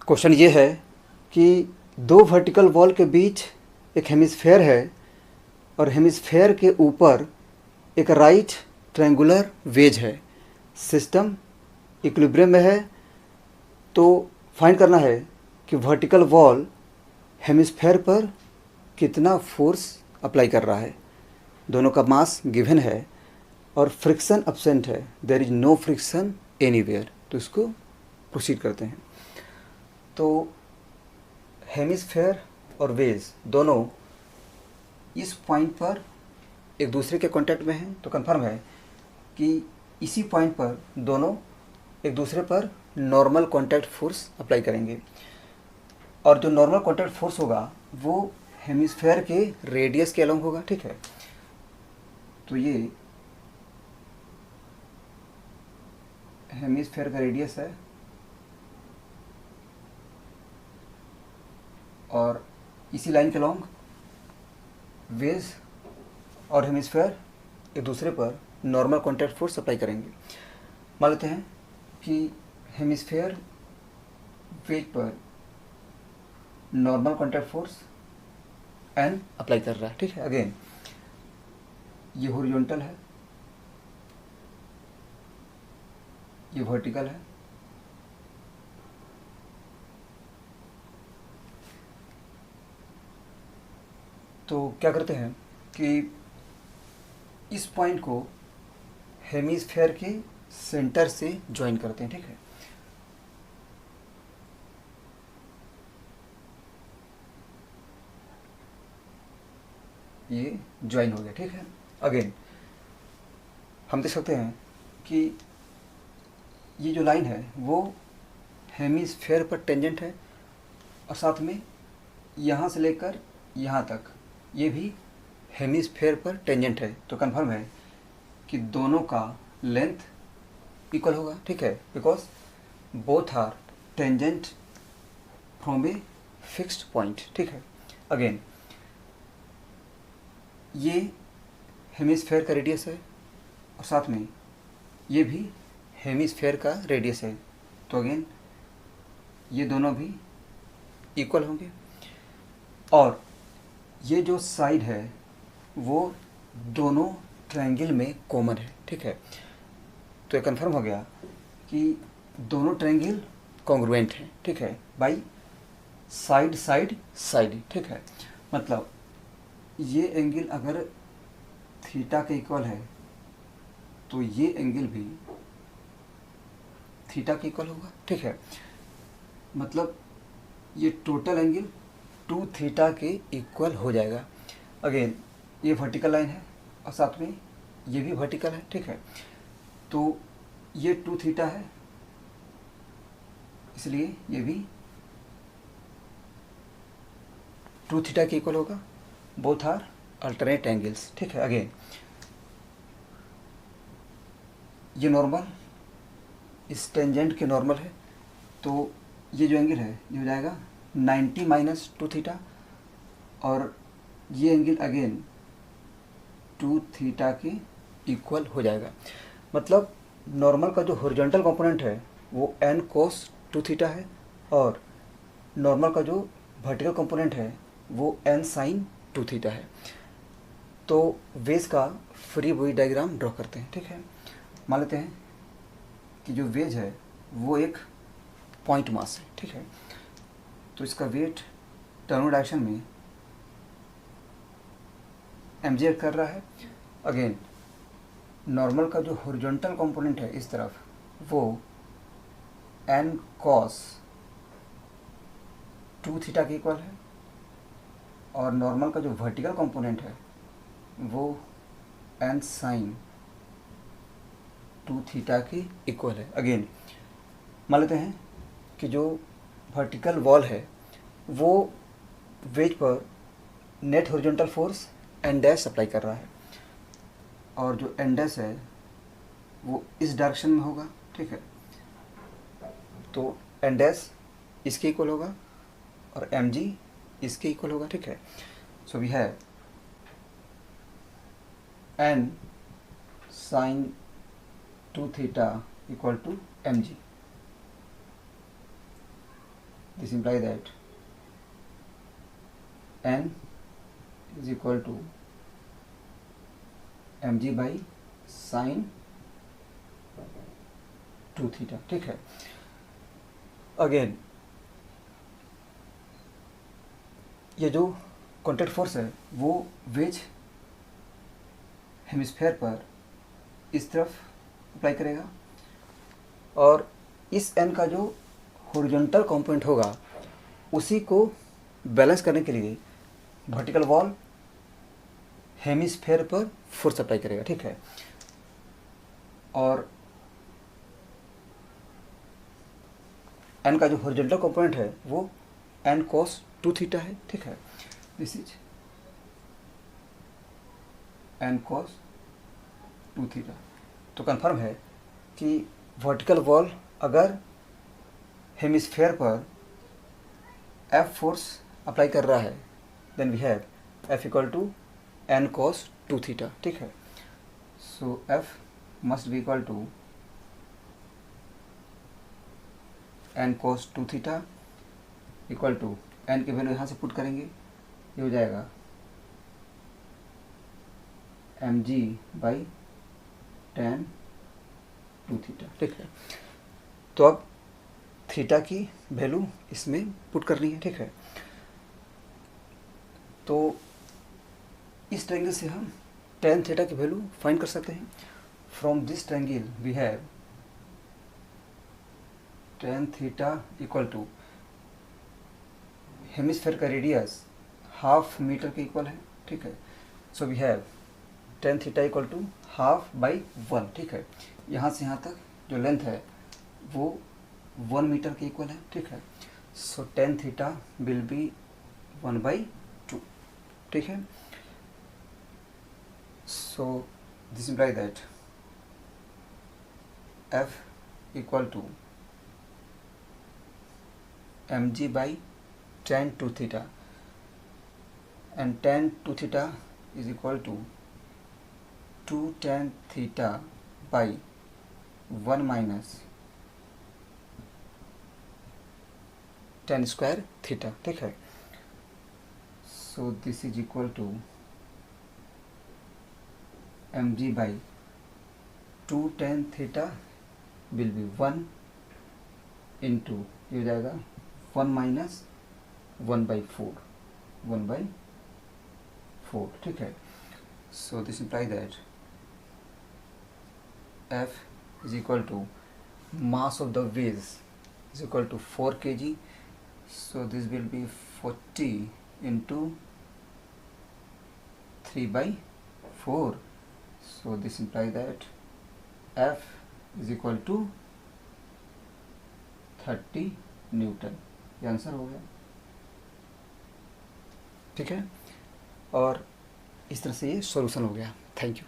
Question ये है कि दो वर्टिकल वॉल के बीच एक हेमिस्फेयर है और हेमिस्फेयर के ऊपर एक राइट ट्रायंगुलर वेज है। सिस्टम इक्विलिब्रियम में है, तो फाइंड करना है कि वर्टिकल वॉल हेमिस्फेयर पर कितना फोर्स अप्लाई कर रहा है। दोनों का मास गिवन है और फ्रिक्शन एब्सेंट है, there is no friction anywhere. तो इसको प्रोसीड करते हैं। तो हेमिस्फेयर और वेज दोनों इस पॉइंट पर एक दूसरे के कांटेक्ट में हैं, तो कंफर्म है कि इसी पॉइंट पर दोनों एक दूसरे पर नॉर्मल कांटेक्ट फोर्स अप्लाई करेंगे और जो नॉर्मल कांटेक्ट फोर्स होगा वो हेमिस्फेयर के रेडियस के अलोंग होगा। ठीक है, तो ये हेमिस्फेयर का रेडियस है और इसी लाइन के अलोंग वेज और हेमिस्फेयर एक दूसरे पर नॉर्मल कांटेक्ट फोर्स अप्लाई करेंगे। मान लेते हैं कि हेमिस्फेयर वेज पर normal contact force N apply कर रहा है। ठीक है, अगेन ये हॉरिजॉन्टल है, ये वर्टिकल है, तो क्या करते हैं कि इस पॉइंट को हेमिस्फेयर के सेंटर से ज्वाइन करते हैं। ठीक है, ये ज्वाइन हो गया। ठीक है, अगेन हम देख सकते हैं कि ये जो लाइन है वो हेमिस्फेयर पर टेंजेंट है और साथ में यहाँ से लेकर यहाँ तक ये भी हेमिस्फेयर पर टेंजेंट है। तो कंफर्म है कि दोनों का लेंथ इक्वल होगा। ठीक है, because both are tangent from a fixed point. ठीक है, अगेन ये हेमिस्फेयर का रेडियस है और साथ में ये भी हेमिस्फेयर का रेडियस है, तो अगेन ये दोनों भी इक्वल होंगे और ये जो साइड है वो दोनों ट्रायंगल में कॉमन है। ठीक है, तो ये कंफर्म हो गया कि दोनों ट्रायंगल कॉन्ग्रुएंट हैं। ठीक है, बाई साइड साइड साइड। ठीक है, मतलब ये एंगल अगर थीटा के इक्वल है तो ये एंगल भी थीटा के इक्वल होगा। ठीक है, मतलब ये टोटल एंगल 2 थीटा के इक्वल हो जाएगा। अगेन ये वर्टिकल लाइन है और साथ में ये भी वर्टिकल है। ठीक है, तो ये 2 थीटा है, इसलिए ये भी 2 थीटा के इक्वल होगा। Both are alternate angles. ठीक है, अगेन ये नॉर्मल इस टेंजेंट के नॉर्मल है, तो ये जो एंगल है ये हो जाएगा 90 माइनस 2 थीटा और ये एंगल अगेन 2 थीटा के इक्वल हो जाएगा। मतलब नॉर्मल का जो हॉरिजॉन्टल कंपोनेंट है वो n cos 2 थीटा है और नॉर्मल का जो वर्टिकल कंपोनेंट है वो n sin 2 थीटा है। तो वेज का फ्री बॉडी डायग्राम ड्रॉ करते हैं। ठीक है, मान लेते हैं कि जो वेज है वो एक पॉइंट मास है। ठीक है, तो इसका वेट टर्नोड डायरेक्शन में mg एक्ट कर रहा है। अगेन नॉर्मल का जो हॉरिजॉन्टल कंपोनेंट है इस तरफ वो n cos 2 थीटा के इक्वल है और नॉर्मल का जो वर्टिकल कंपोनेंट है वो n sin 2 थीटा के इक्वल है। अगेन मान लेते हैं कि जो वर्टिकल वॉल है वो वेज पर net horizontal force n dash apply कर रहा है और जो n डैश है वो इस डायरेक्शन में होगा। ठीक है, तो n डैश इसके इक्वल होगा और mg इसके इक्वल होगा। ठीक है, so we have n sin 2 theta equal to mg। This imply that n is equal to mg by sine 2 theta. ठीक है, अगेन ये जो कॉन्टैक्ट फोर्स है वो वेज हेमिस्फेयर पर इस तरफ अप्लाई करेगा और इस n का जो हॉरिजॉन्टल कंपोनेंट होगा उसी को बैलेंस करने के लिए वर्टिकल वॉल हेमिस्फेयर पर फोर्स अप्लाई करेगा। ठीक है, और n का जो हॉरिजॉन्टल कंपोनेंट है वो n cos 2 थीटा है। ठीक है, this is n cos 2 theta. तो कंफर्म है कि वर्टिकल वॉल अगर हेमिस्फेयर पर F फोर्स अप्लाई कर रहा है then we have F equal to n cos 2 theta. ठीक है, so F must be equal to n cos 2 theta equal to n की वैल्यू यहाँ से पुट करेंगे, ये हो जाएगा mg बाई tan 2 थीटा। ठीक है, तो अब थीटा की वैल्यू इसमें पुट करनी है। ठीक है, तो इस ट्रायंगल से हम tan थीटा की वैल्यू फाइंड कर सकते हैं। From this triangle we have tan theta equal to hemisphere का रेडियस हाफ मीटर के इक्वल है। ठीक है, so we have tan theta equal to half by 1। ठीक है, यहाँ से यहाँ तक जो लेंथ है वो 1 मीटर के इक्वल है। ठीक है, so tan theta will be 1/2। ठीक है, so this imply that F equal to mg by tan 2 theta and tan 2 थीटा is equal to 2 tan theta by 1 minus tan square theta. ठीक है, so this is equal to mg by 2 tan theta will be 1 into ये हो जाएगा 1 minus 1/4 1/4। ठीक है, so this imply that F is equal to mass of the vase is equal to 4 kg, so this will be 40 into 3/4, so this imply that F is equal to 30 Newton. ये answer हो गया। ठीक है, और इस तरह से ये सॉल्यूशन हो गया। Thank you.